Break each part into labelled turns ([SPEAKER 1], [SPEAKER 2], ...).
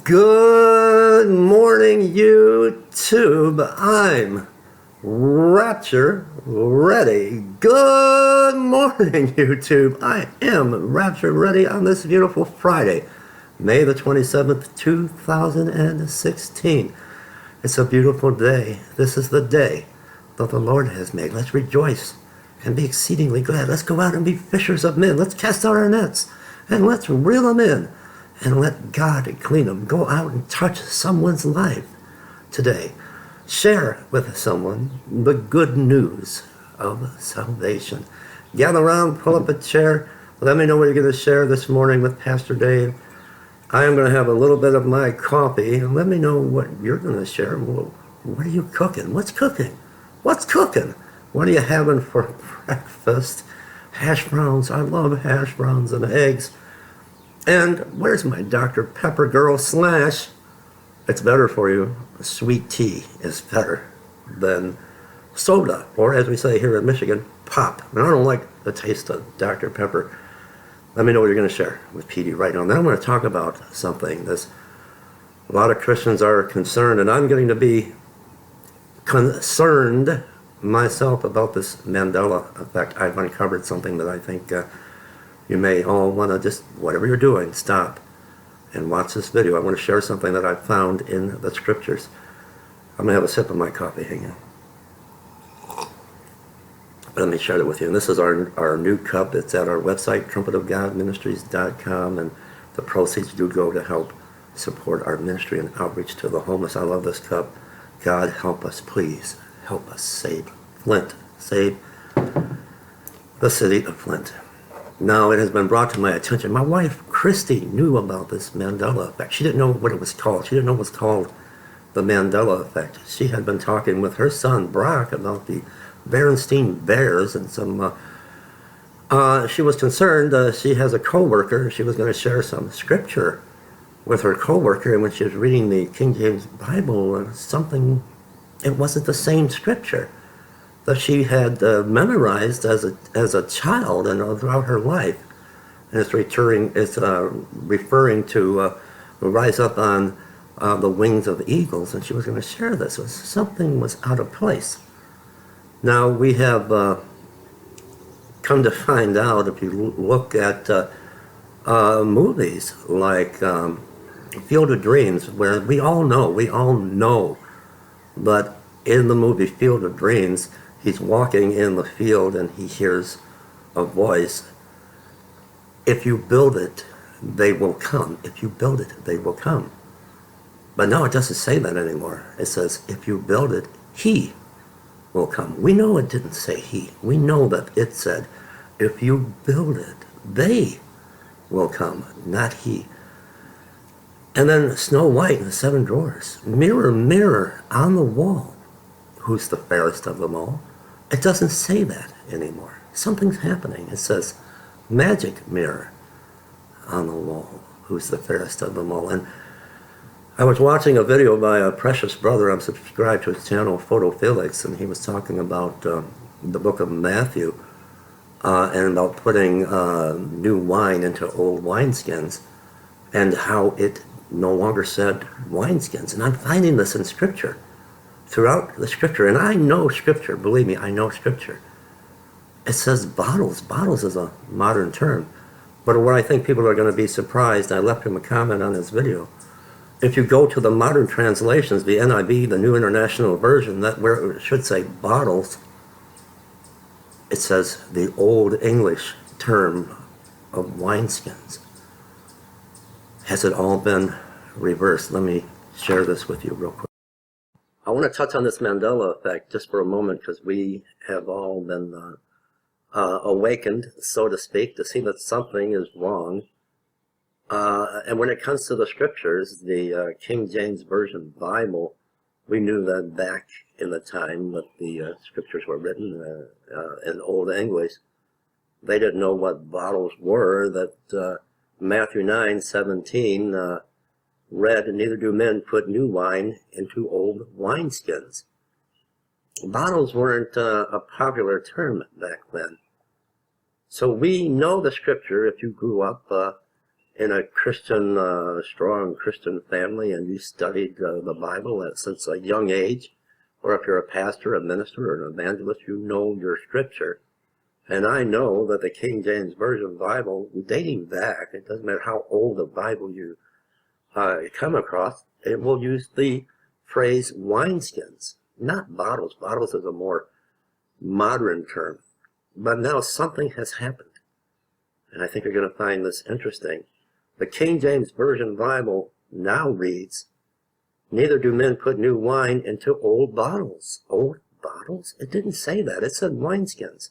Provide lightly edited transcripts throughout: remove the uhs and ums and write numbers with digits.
[SPEAKER 1] Good morning, YouTube. I'm Rapture Ready. Good morning, YouTube. I am Rapture Ready on this beautiful Friday, May the 27th, 2016. It's a beautiful day. This is the day that the Lord has made. Let's rejoice and be exceedingly glad. Let's go out and be fishers of men. Let's cast out our nets and let's reel them in. And let God clean them. Go out and touch someone's life today. Share with someone the good news of salvation. Gather around, pull up a chair. Let me know what you're going to share this morning with Pastor Dave. I am going to have a little bit of my coffee. And let me know what you're going to share. Well, what are you cooking? What's cooking? What's cooking? What are you having for breakfast? Hash browns. I love hash browns and eggs. And where's my Dr. Pepper girl slash? It's better for you. Sweet tea is better than soda, or as we say here in Michigan, pop. And I don't like the taste of Dr. Pepper. Let me know what you're going to share with PD right now. Then I'm going to talk about something. A lot of Christians are concerned, and I'm getting to be concerned myself about this Mandela effect. I've uncovered something that I think you may all want to just, whatever you're doing, stop and watch this video. I want to share something that I found in the scriptures. I'm going to have a sip of my coffee. Hang on. Let me share it with you. And this is our new cup. It's at our website, trumpetofgodministries.com, and the proceeds do go to help support our ministry and outreach to the homeless. I love this cup. God, help us, please. Help us save Flint. Save the city of Flint. Now, it has been brought to my attention. My wife, Christy, knew about this Mandela effect. She didn't know what it was called. She didn't know it was called the Mandela effect. She had been talking with her son, Brock, about the Berenstain Bears and some... she was concerned. She has a co-worker. She was going to share some scripture with her co-worker, and when she was reading the King James Bible, something... It wasn't the same scripture that she had memorized as a child and throughout her life. And it's referring to rise up on the wings of eagles, and she was going to share this. Something was out of place. Now we have come to find out, if you look at movies like Field of Dreams, where we all know, but in the movie Field of Dreams, he's walking in the field and he hears a voice. If you build it, they will come. If you build it, they will come. But no, it doesn't say that anymore. It says, if you build it, he will come. We know it didn't say he. We know that it said, if you build it, they will come, not he. And then Snow White and the Seven Dwarfs. Mirror, mirror on the wall, who's the fairest of them all? It doesn't say that anymore. Something's happening. It says, magic mirror on the wall, who's the fairest of them all. And I was watching a video by a precious brother. I'm subscribed to his channel, Photo Felix, and he was talking about the book of Matthew and about putting new wine into old wineskins and how it no longer said wineskins. And I'm finding this in Scripture. Throughout the scripture, and I know scripture, believe me, I know scripture. It says bottles. Bottles is a modern term. But what I think people are going to be surprised, I left him a comment on this video. If you go to the modern translations, the NIV, the New International Version, that where it should say bottles, it says the Old English term of wineskins. Has it all been reversed? Let me share this with you real quick. I want to touch on this Mandela effect just for a moment, because we have all been awakened, so to speak, to see that something is wrong. And when it comes to the scriptures, the King James Version Bible, we knew that back in the time that the scriptures were written in Old English, they didn't know what bottles were, that Matthew 9:17 read, neither do men put new wine into old wineskins. Bottles weren't a popular term back then. So we know the scripture, if you grew up in a Christian, strong Christian family, and you studied the Bible since a young age, or if you're a pastor, a minister, or an evangelist, you know your scripture. And I know that the King James Version Bible, dating back, it doesn't matter how old a Bible you come across, it will use the phrase wineskins, not bottles. Bottles is a more modern term. But now something has happened, and I think you're going to find this interesting. The King James Version Bible now reads, "Neither do men put new wine into old bottles." Old bottles? It didn't say that. It said wineskins.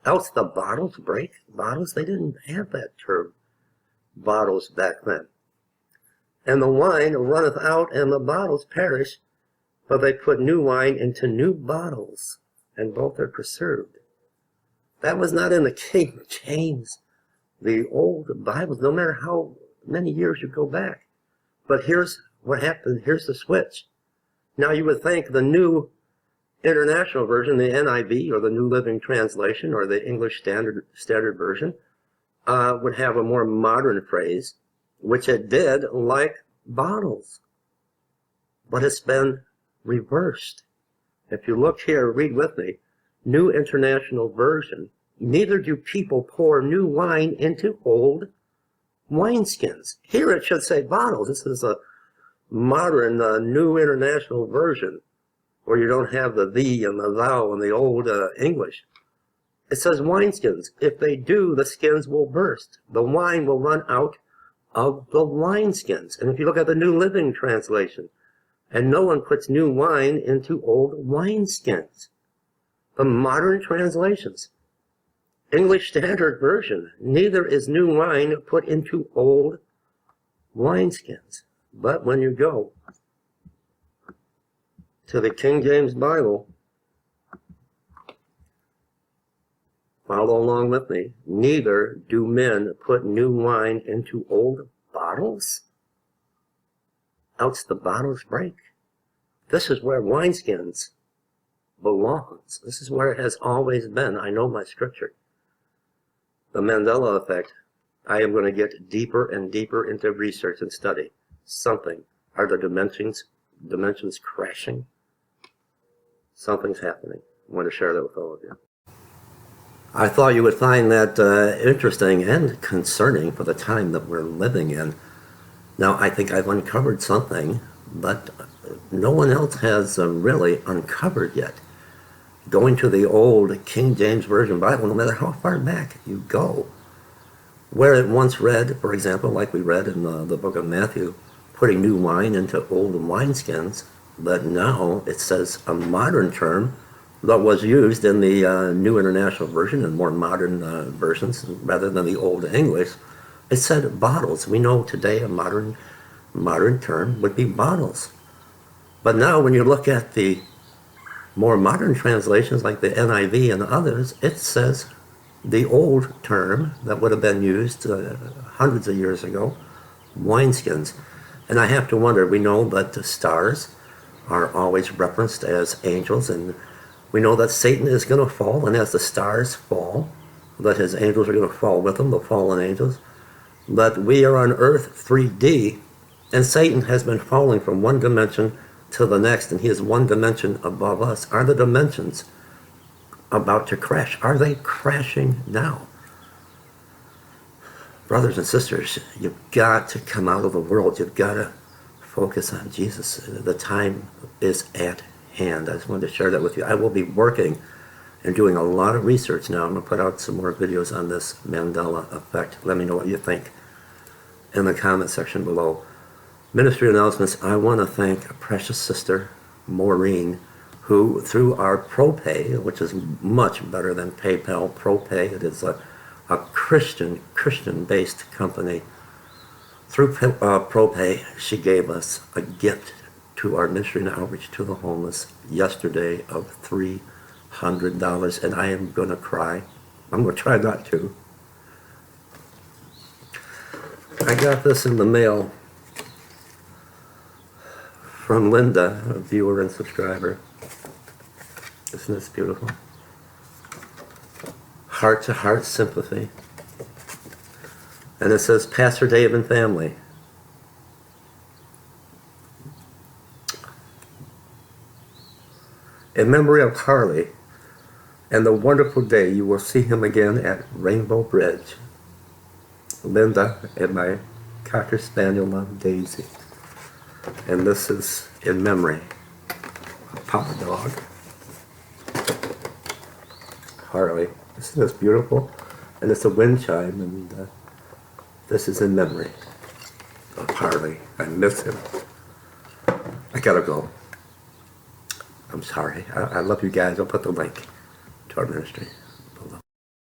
[SPEAKER 1] Else the bottles break. Bottles? They didn't have that term, bottles, back then. "And the wine runneth out, and the bottles perish, but they put new wine into new bottles, and both are preserved." That was not in the King James, the old Bibles, no matter how many years you go back. But here's what happened. Here's the switch. Now you would think the New International Version, the NIV, or the New Living Translation, or the English Standard Version, would have a more modern phrase, which it did, like bottles. But it's been reversed. If you look here, read with me, New International Version, "Neither do people pour new wine into old wineskins." Here it should say bottles. This is a modern New International Version, where you don't have the thee and the thou in the old English. It says wineskins. If they do, the skins will burst. The wine will run out of the wineskins. And if you look at the New Living Translation, "And no one puts new wine into old wineskins." The modern translations. English Standard Version, "Neither is new wine put into old wineskins." But when you go to the King James Bible, follow along with me, "Neither do men put new wine into old bottles, else the bottles break." This is where wineskins belongs. This is where it has always been. I know my scripture. The Mandela effect. I am going to get deeper and deeper into research and study. Something. Are the dimensions crashing? Something's happening. I want to share that with all of you. I thought you would find that interesting and concerning for the time that we're living in. Now, I think I've uncovered something, but no one else has really uncovered yet. Going to the old King James Version Bible, no matter how far back you go, where it once read, for example, like we read in the book of Matthew, putting new wine into old wineskins, but now it says a modern term that was used in the New International Version and more modern versions rather than the Old English. It said bottles. We know today a modern term would be bottles. But now when you look at the more modern translations like the NIV and others, it says the old term that would have been used hundreds of years ago, wineskins. And I have to wonder, we know that the stars are always referenced as angels, and we know that Satan is going to fall, and as the stars fall, that his angels are going to fall with him, the fallen angels. But we are on Earth 3D, and Satan has been falling from one dimension to the next, and he is one dimension above us. Are the dimensions about to crash? Are they crashing now? Brothers and sisters, you've got to come out of the world. You've got to focus on Jesus. The time is at hand. I just wanted to share that with you. I will be working and doing a lot of research now. I'm going to put out some more videos on this Mandela effect. Let me know what you think in the comment section below. Ministry announcements. I want to thank a precious sister, Maureen, who through our ProPay, which is much better than PayPal, ProPay, it is a Christian-based company. Through ProPay, she gave us a gift to our ministry and outreach to the homeless yesterday of $300, and I am going to cry. I'm going to try not to. I got this in the mail from Linda, a viewer and subscriber. Isn't this beautiful? Heart-to-heart sympathy. And it says, Pastor Dave and family. In memory of Harley and the wonderful day you will see him again at Rainbow Bridge. Linda and my Cocker Spaniel love Daisy. And this is in memory of Papa Dog. Harley. Isn't this beautiful? And it's a wind chime, and this is in memory of Harley. I miss him. I gotta go. I'm sorry. I love you guys. I'll put the link to our ministry.